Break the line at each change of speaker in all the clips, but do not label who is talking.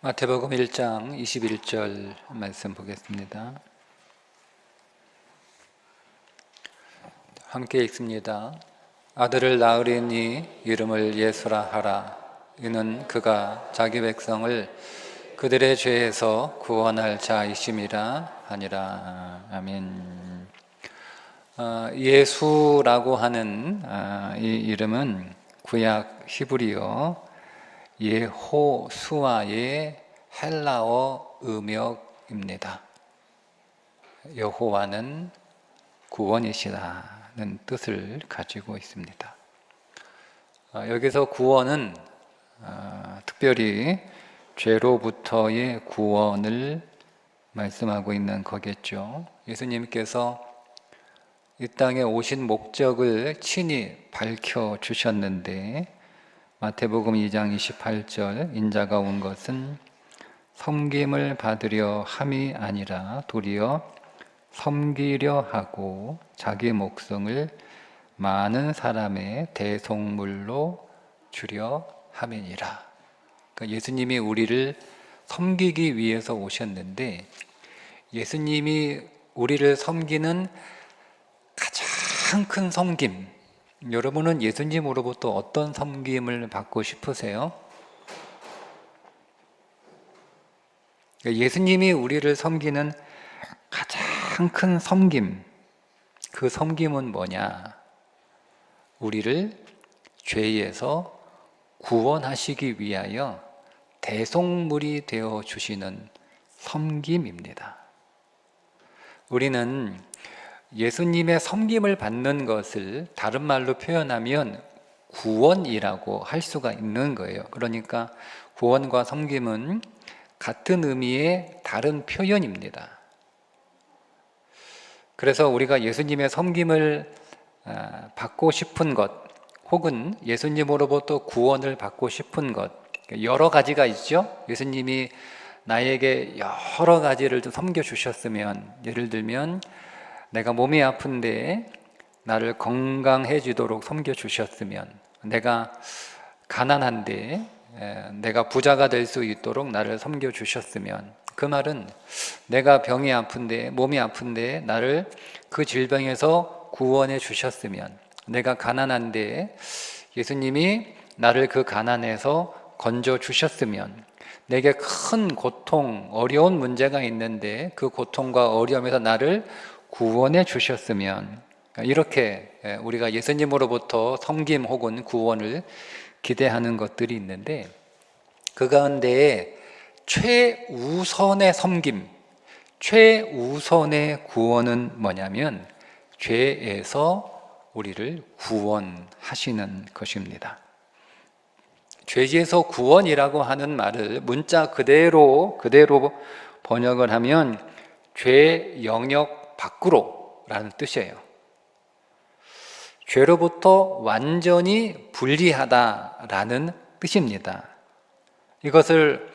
마태복음 1장 21절 말씀 보겠습니다. 함께 읽습니다. 아들을 낳으리니 이름을 예수라 하라. 이는 그가 자기 백성을 그들의 죄에서 구원할 자이심이라 하니라. 아멘. 예수라고 하는 이 이름은 구약 히브리어 예호수아의 헬라어 음역입니다. 여호와는 구원이시라는 뜻을 가지고 있습니다. 여기서 구원은 특별히 죄로부터의 구원을 말씀하고 있는 거겠죠. 예수님께서 이 땅에 오신 목적을 친히 밝혀주셨는데 마태복음 2장 28절 인자가 온 것은 섬김을 받으려 함이 아니라 도리어 섬기려 하고 자기 목숨을 많은 사람의 대속물로 주려 함이니라. 그러니까 예수님이 우리를 섬기기 위해서 오셨는데 예수님이 우리를 섬기는 가장 큰 섬김, 여러분은 예수님으로부터 어떤 섬김을 받고 싶으세요? 예수님이 우리를 섬기는 가장 큰 섬김, 그 섬김은 뭐냐? 우리를 죄에서 구원하시기 위하여 대속물이 되어 주시는 섬김입니다. 우리는 예수님의 섬김을 받는 것을 다른 말로 표현하면 구원이라고 할 수가 있는 거예요. 그러니까 구원과 섬김은 같은 의미의 다른 표현입니다. 그래서 우리가 예수님의 섬김을 받고 싶은 것, 혹은 예수님으로부터 구원을 받고 싶은 것, 여러 가지가 있죠. 예수님이 나에게 여러 가지를 좀 섬겨주셨으면, 예를 들면 내가 몸이 아픈데 나를 건강해지도록 섬겨주셨으면, 내가 가난한데 내가 부자가 될 수 있도록 나를 섬겨주셨으면, 그 말은 내가 병이 아픈데, 몸이 아픈데 나를 그 질병에서 구원해 주셨으면, 내가 가난한데 예수님이 나를 그 가난에서 건져 주셨으면, 내게 큰 고통, 어려운 문제가 있는데 그 고통과 어려움에서 나를 구원해 주셨으면, 이렇게 우리가 예수님으로부터 섬김 혹은 구원을 기대하는 것들이 있는데, 그 가운데에 최우선의 섬김, 최우선의 구원은 뭐냐면 죄에서 우리를 구원하시는 것입니다. 죄에서 구원이라고 하는 말을 문자 그대로 번역을 하면 죄 영역 밖으로 라는 뜻이에요. 죄로부터 완전히 분리하다라는 뜻입니다. 이것을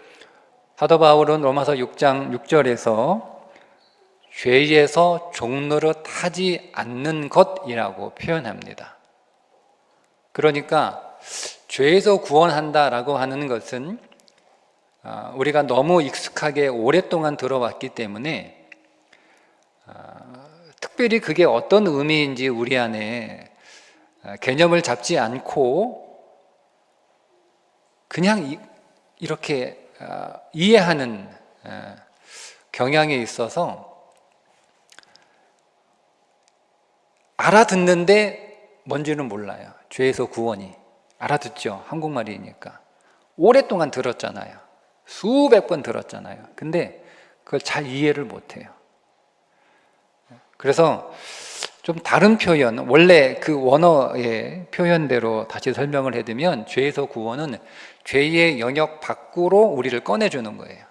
사도 바울은 로마서 6장 6절에서 죄에서 종노릇하지 않는 것이라고 표현합니다. 그러니까 죄에서 구원한다라고 하는 것은 우리가 너무 익숙하게 오랫동안 들어왔기 때문에 특별히 그게 어떤 의미인지 우리 안에 개념을 잡지 않고 그냥 이렇게 이해하는 경향이 있어서 알아듣는데 뭔지는 몰라요. 죄에서 구원이. 알아듣죠. 한국말이니까. 오랫동안 들었잖아요. 수백 번 들었잖아요. 근데 그걸 잘 이해를 못해요. 그래서 좀 다른 표현, 원래 그 원어의 표현대로 다시 설명을 해두면 죄에서 구원은 죄의 영역 밖으로 우리를 꺼내주는 거예요.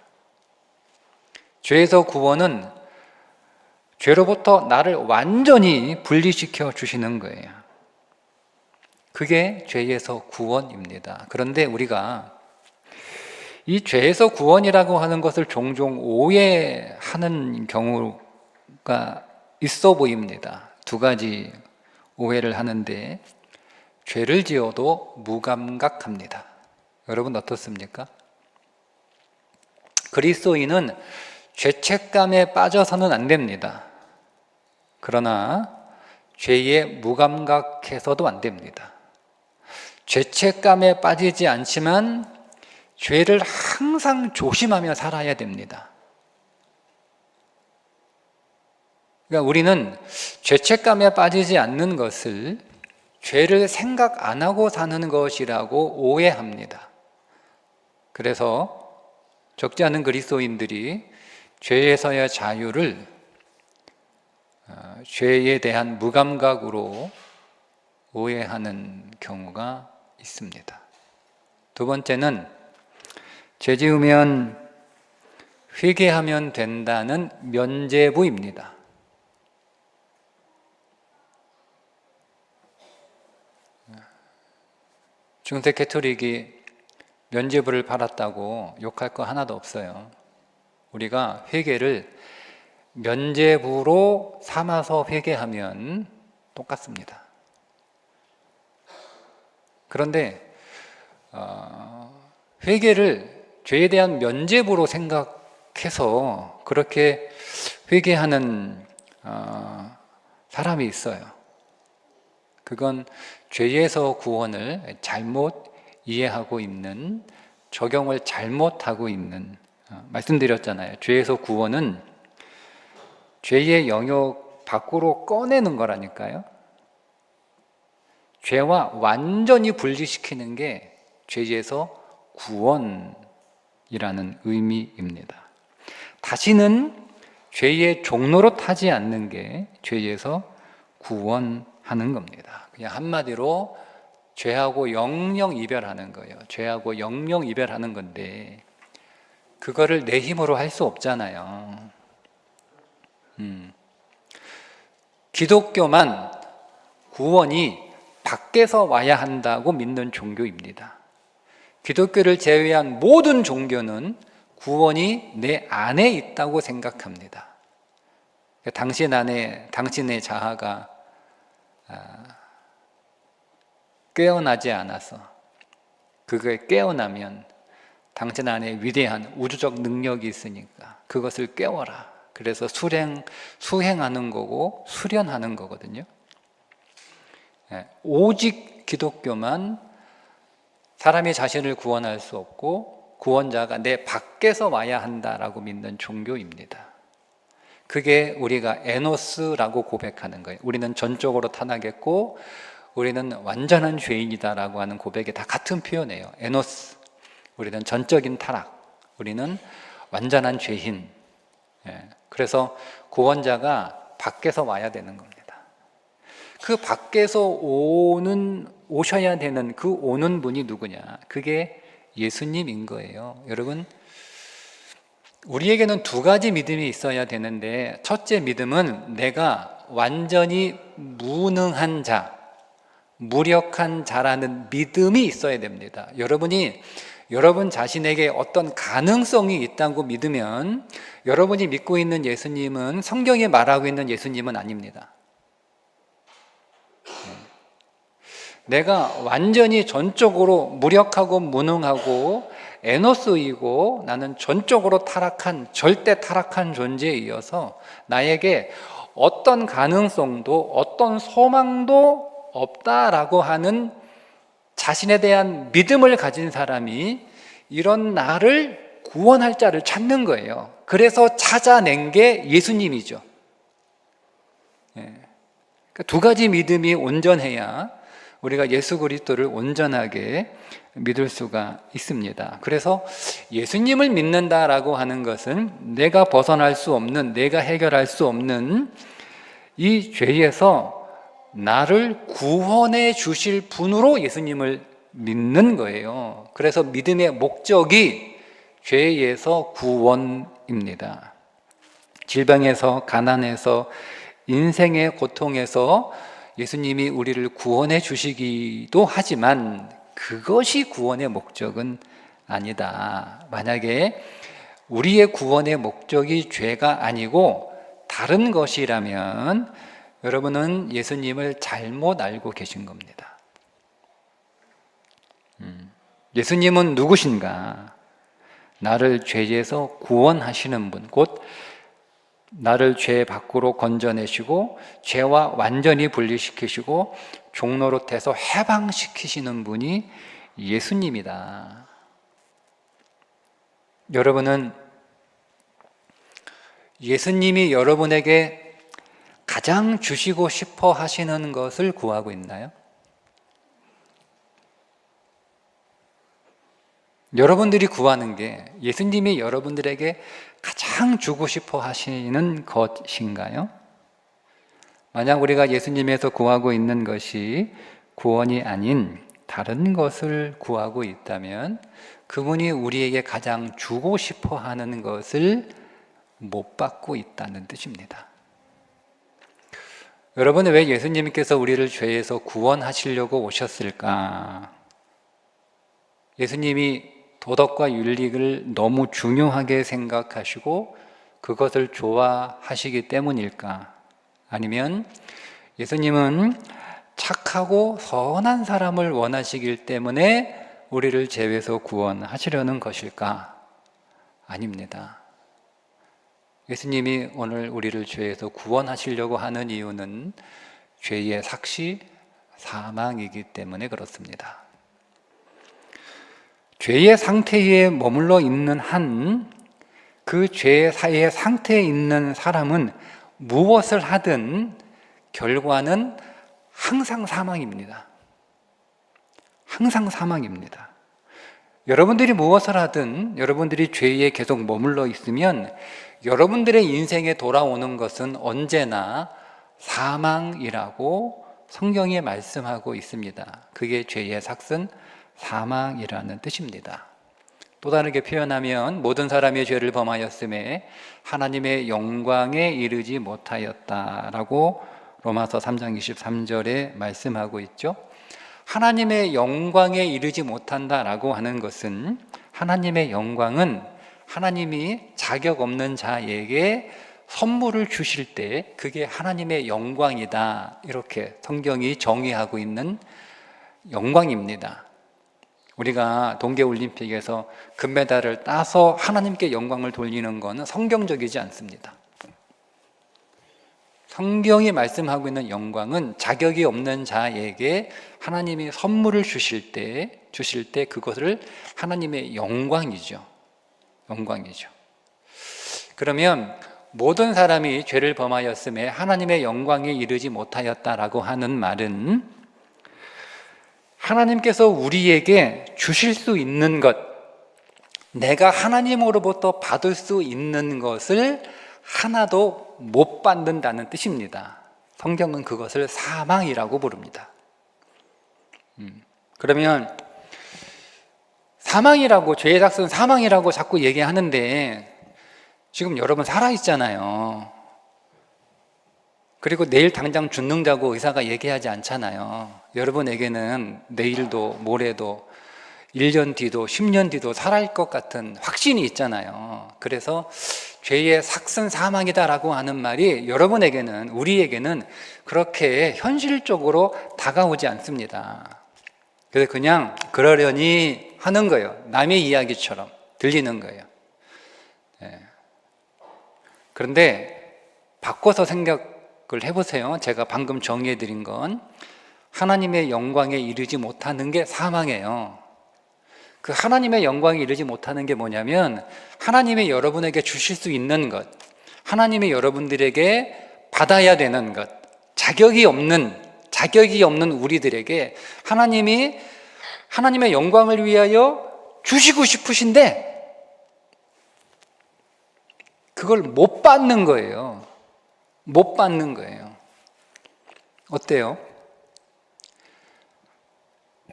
죄에서 구원은 죄로부터 나를 완전히 분리시켜 주시는 거예요. 그게 죄에서 구원입니다. 그런데 우리가 이 죄에서 구원이라고 하는 것을 종종 오해하는 경우가 있어 보입니다. 두 가지 오해를 하는데, 죄를 지어도 무감각합니다. 여러분 어떻습니까? 그리스도인은 죄책감에 빠져서는 안 됩니다. 그러나 죄에 무감각해서도 안 됩니다. 죄책감에 빠지지 않지만 죄를 항상 조심하며 살아야 됩니다. 그러니까 우리는 죄책감에 빠지지 않는 것을 죄를 생각 안 하고 사는 것이라고 오해합니다. 그래서 적지 않은 그리스도인들이 죄에서의 자유를 죄에 대한 무감각으로 오해하는 경우가 있습니다. 두 번째는 죄 지으면 회개하면 된다는 면죄부입니다. 중세 캐토릭이 면죄부를 받았다고 욕할 거 하나도 없어요. 우리가 회개를 면죄부로 삼아서 회개하면 똑같습니다. 그런데 회개를 죄에 대한 면죄부로 생각해서 그렇게 회개하는 사람이 있어요. 그건 죄에서 구원을 잘못 이해하고 있는, 적용을 잘못하고 있는, 말씀드렸잖아요. 죄에서 구원은 죄의 영역 밖으로 꺼내는 거라니까요. 죄와 완전히 분리시키는 게 죄에서 구원이라는 의미입니다. 다시는 죄의 종로로 타지 않는 게 죄에서 구원하는 겁니다. 그냥 한마디로 죄하고 영영 이별하는 거예요. 죄하고 영영 이별하는 건데 그거를 내 힘으로 할 수 없잖아요. 기독교만 구원이 밖에서 와야 한다고 믿는 종교입니다. 기독교를 제외한 모든 종교는 구원이 내 안에 있다고 생각합니다. 당신 안에 당신의 자아가 깨어나지 않아서 그게 깨어나면 당신 안에 위대한 우주적 능력이 있으니까 그것을 깨워라. 그래서 수행하는 거고 수련하는 거거든요. 오직 기독교만 사람이 자신을 구원할 수 없고 구원자가 내 밖에서 와야 한다라고 믿는 종교입니다. 그게 우리가 에노스라고 고백하는 거예요. 우리는 전적으로 타락했고 우리는 완전한 죄인이다라고 하는 고백이 다 같은 표현이에요. 에노스, 우리는 전적인 타락, 우리는 완전한 죄인. 그래서 구원자가 밖에서 와야 되는 겁니다. 그 밖에서 오셔야 되는 그 오는 분이 누구냐? 그게 예수님인 거예요. 여러분, 우리에게는 두 가지 믿음이 있어야 되는데 첫째 믿음은 내가 완전히 무능한 자, 무력한 자라는 믿음이 있어야 됩니다. 여러분이 여러분 자신에게 어떤 가능성이 있다고 믿으면 여러분이 믿고 있는 예수님은 성경에 말하고 있는 예수님은 아닙니다. 내가 완전히 전적으로 무력하고 무능하고 에노스이고 나는 전적으로 타락한, 절대 타락한 존재에 이어서 나에게 어떤 가능성도 어떤 소망도 없다라고 하는 자신에 대한 믿음을 가진 사람이 이런 나를 구원할 자를 찾는 거예요. 그래서 찾아낸 게 예수님이죠. 두 가지 믿음이 온전해야 우리가 예수 그리스도를 온전하게 믿을 수가 있습니다. 그래서 예수님을 믿는다라고 하는 것은 내가 벗어날 수 없는, 내가 해결할 수 없는 이 죄에서 나를 구원해 주실 분으로 예수님을 믿는 거예요. 그래서 믿음의 목적이 죄에서 구원입니다. 질병에서, 가난에서, 인생의 고통에서 예수님이 우리를 구원해 주시기도 하지만 그것이 구원의 목적은 아니다. 만약에 우리의 구원의 목적이 죄가 아니고 다른 것이라면 여러분은 예수님을 잘못 알고 계신 겁니다. 예수님은 누구신가? 나를 죄에서 구원하시는 분, 곧 나를 죄 밖으로 건져내시고 죄와 완전히 분리시키시고 종노릇해서 해방시키시는 분이 예수님이다. 여러분은 예수님이 여러분에게 가장 주시고 싶어 하시는 것을 구하고 있나요? 여러분들이 구하는 게 예수님이 여러분들에게 가장 주고 싶어 하시는 것인가요? 만약 우리가 예수님에서 구하고 있는 것이 구원이 아닌 다른 것을 구하고 있다면 그분이 우리에게 가장 주고 싶어 하는 것을 못 받고 있다는 뜻입니다. 여러분, 왜 예수님께서 우리를 죄에서 구원하시려고 오셨을까? 예수님이 도덕과 윤리를 너무 중요하게 생각하시고 그것을 좋아하시기 때문일까? 아니면 예수님은 착하고 선한 사람을 원하시기 때문에 우리를 죄에서 구원하시려는 것일까? 아닙니다. 예수님이 오늘 우리를 죄에서 구원하시려고 하는 이유는 죄의 삭시, 사망이기 때문에 그렇습니다. 죄의 상태에 머물러 있는 한 그 죄의 상태에 있는 사람은 무엇을 하든 결과는 항상 사망입니다. 항상 사망입니다. 여러분들이 무엇을 하든 여러분들이 죄에 계속 머물러 있으면 여러분들의 인생에 돌아오는 것은 언제나 사망이라고 성경이 말씀하고 있습니다. 그게 죄의 삭은 사망이라는 뜻입니다. 또 다르게 표현하면 모든 사람이 죄를 범하였음에 하나님의 영광에 이르지 못하였다라고 로마서 3장 23절에 말씀하고 있죠. 하나님의 영광에 이르지 못한다라고 하는 것은 하나님의 영광은 하나님이 자격 없는 자에게 선물을 주실 때 그게 하나님의 영광이다, 이렇게 성경이 정의하고 있는 영광입니다. 우리가 동계올림픽에서 금메달을 따서 하나님께 영광을 돌리는 것은 성경적이지 않습니다. 성경이 말씀하고 있는 영광은 자격이 없는 자에게 하나님이 선물을 주실 때 그것을 하나님의 영광이죠. 그러면 모든 사람이 죄를 범하였음에 하나님의 영광에 이르지 못하였다라고 하는 말은 하나님께서 우리에게 주실 수 있는 것, 내가 하나님으로부터 받을 수 있는 것을 하나도 못 받는다는 뜻입니다. 성경은 그것을 사망이라고 부릅니다. 그러면 사망이라고, 죄의 삭은 사망이라고 자꾸 얘기하는데 지금 여러분 살아있잖아요. 그리고 내일 당장 죽는다고 의사가 얘기하지 않잖아요. 여러분에게는 내일도 모레도 1년 뒤도 10년 뒤도 살아있을 것 같은 확신이 있잖아요. 그래서 죄의 삭은 사망이다라고 하는 말이 여러분에게는, 우리에게는 그렇게 현실적으로 다가오지 않습니다. 그래서 그냥 그러려니 하는 거예요. 남의 이야기처럼 들리는 거예요. 그런데 바꿔서 생각을 해보세요. 제가 방금 정의해드린 건 하나님의 영광에 이르지 못하는 게 사망이에요. 그 하나님의 영광에 이르지 못하는 게 뭐냐면 하나님이 여러분에게 주실 수 있는 것, 하나님이 여러분들에게 받아야 되는 것, 자격이 없는 우리들에게 하나님이 하나님의 영광을 위하여 주시고 싶으신데 그걸 못 받는 거예요. 못 받는 거예요. 어때요?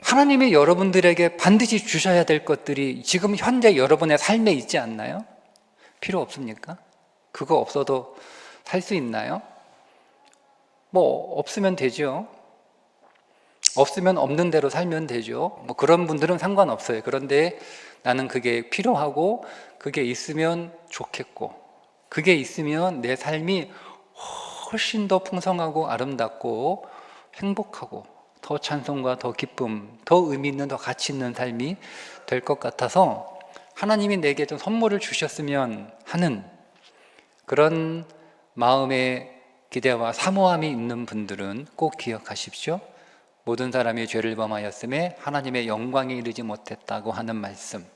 하나님이 여러분들에게 반드시 주셔야 될 것들이 지금 현재 여러분의 삶에 있지 않나요? 필요 없습니까? 그거 없어도 살 수 있나요? 뭐 없으면 되죠. 없으면 없는 대로 살면 되죠. 뭐 그런 분들은 상관없어요. 그런데 나는 그게 필요하고 그게 있으면 좋겠고 그게 있으면 내 삶이 훨씬 더 풍성하고 아름답고 행복하고 더 찬송과 더 기쁨, 더 의미 있는, 더 가치 있는 삶이 될 것 같아서 하나님이 내게 좀 선물을 주셨으면 하는 그런 마음의 기대와 사모함이 있는 분들은 꼭 기억하십시오. 모든 사람이 죄를 범하였음에 하나님의 영광에 이르지 못했다고 하는 말씀.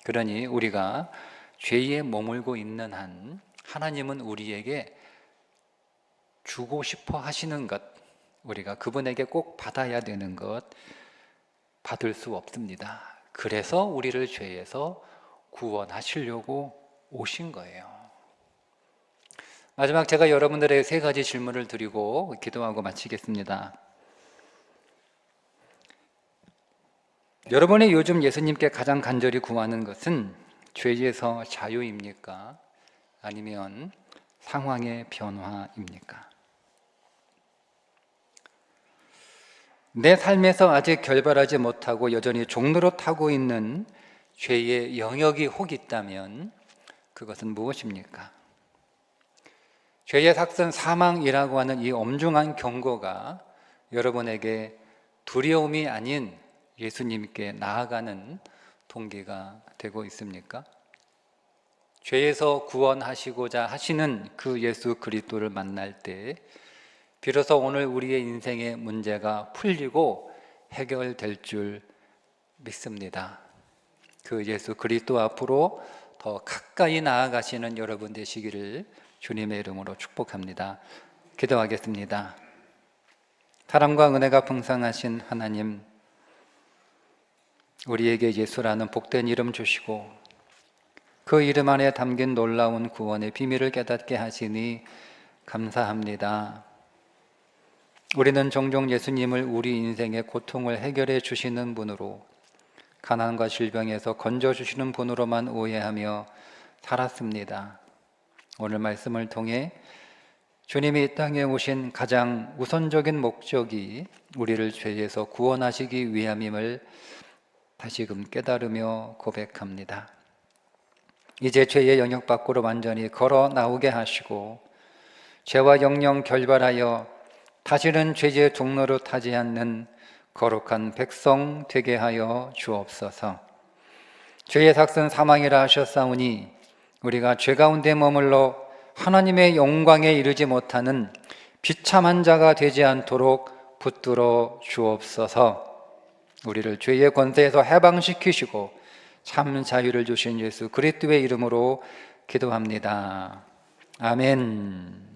그러니 우리가 죄에 머물고 있는 한 하나님은 우리에게 주고 싶어 하시는 것, 우리가 그분에게 꼭 받아야 되는 것 받을 수 없습니다. 그래서 우리를 죄에서 구원하시려고 오신 거예요. 마지막 제가 여러분들에게 세 가지 질문을 드리고 기도하고 마치겠습니다. 여러분이 요즘 예수님께 가장 간절히 구하는 것은 죄에서 자유입니까? 아니면 상황의 변화입니까? 내 삶에서 아직 결별하지 못하고 여전히 종로로 타고 있는 죄의 영역이 혹 있다면 그것은 무엇입니까? 죄의 삭선 사망이라고 하는 이 엄중한 경고가 여러분에게 두려움이 아닌 예수님께 나아가는 동기가 되고 있습니까? 죄에서 구원하시고자 하시는 그 예수 그리스도를 만날 때 비로소 오늘 우리의 인생의 문제가 풀리고 해결될 줄 믿습니다. 그 예수 그리스도 앞으로 더 가까이 나아가시는 여러분 되시기를 주님의 이름으로 축복합니다. 기도하겠습니다. 사랑과 은혜가 풍성하신 하나님, 우리에게 예수라는 복된 이름 주시고 그 이름 안에 담긴 놀라운 구원의 비밀을 깨닫게 하시니 감사합니다. 우리는 종종 예수님을 우리 인생의 고통을 해결해 주시는 분으로, 가난과 질병에서 건져주시는 분으로만 오해하며 살았습니다. 오늘 말씀을 통해 주님이 이 땅에 오신 가장 우선적인 목적이 우리를 죄에서 구원하시기 위함임을 다시금 깨달으며 고백합니다. 이제 죄의 영역 밖으로 완전히 걸어 나오게 하시고 죄와 영영 결별하여 다시는 죄의 종로로 타지 않는 거룩한 백성 되게 하여 주옵소서. 죄의 삭선 사망이라 하셨사오니 우리가 죄 가운데 머물러 하나님의 영광에 이르지 못하는 비참한 자가 되지 않도록 붙들어 주옵소서. 우리를 죄의 권세에서 해방시키시고 참 자유를 주신 예수 그리스도의 이름으로 기도합니다. 아멘.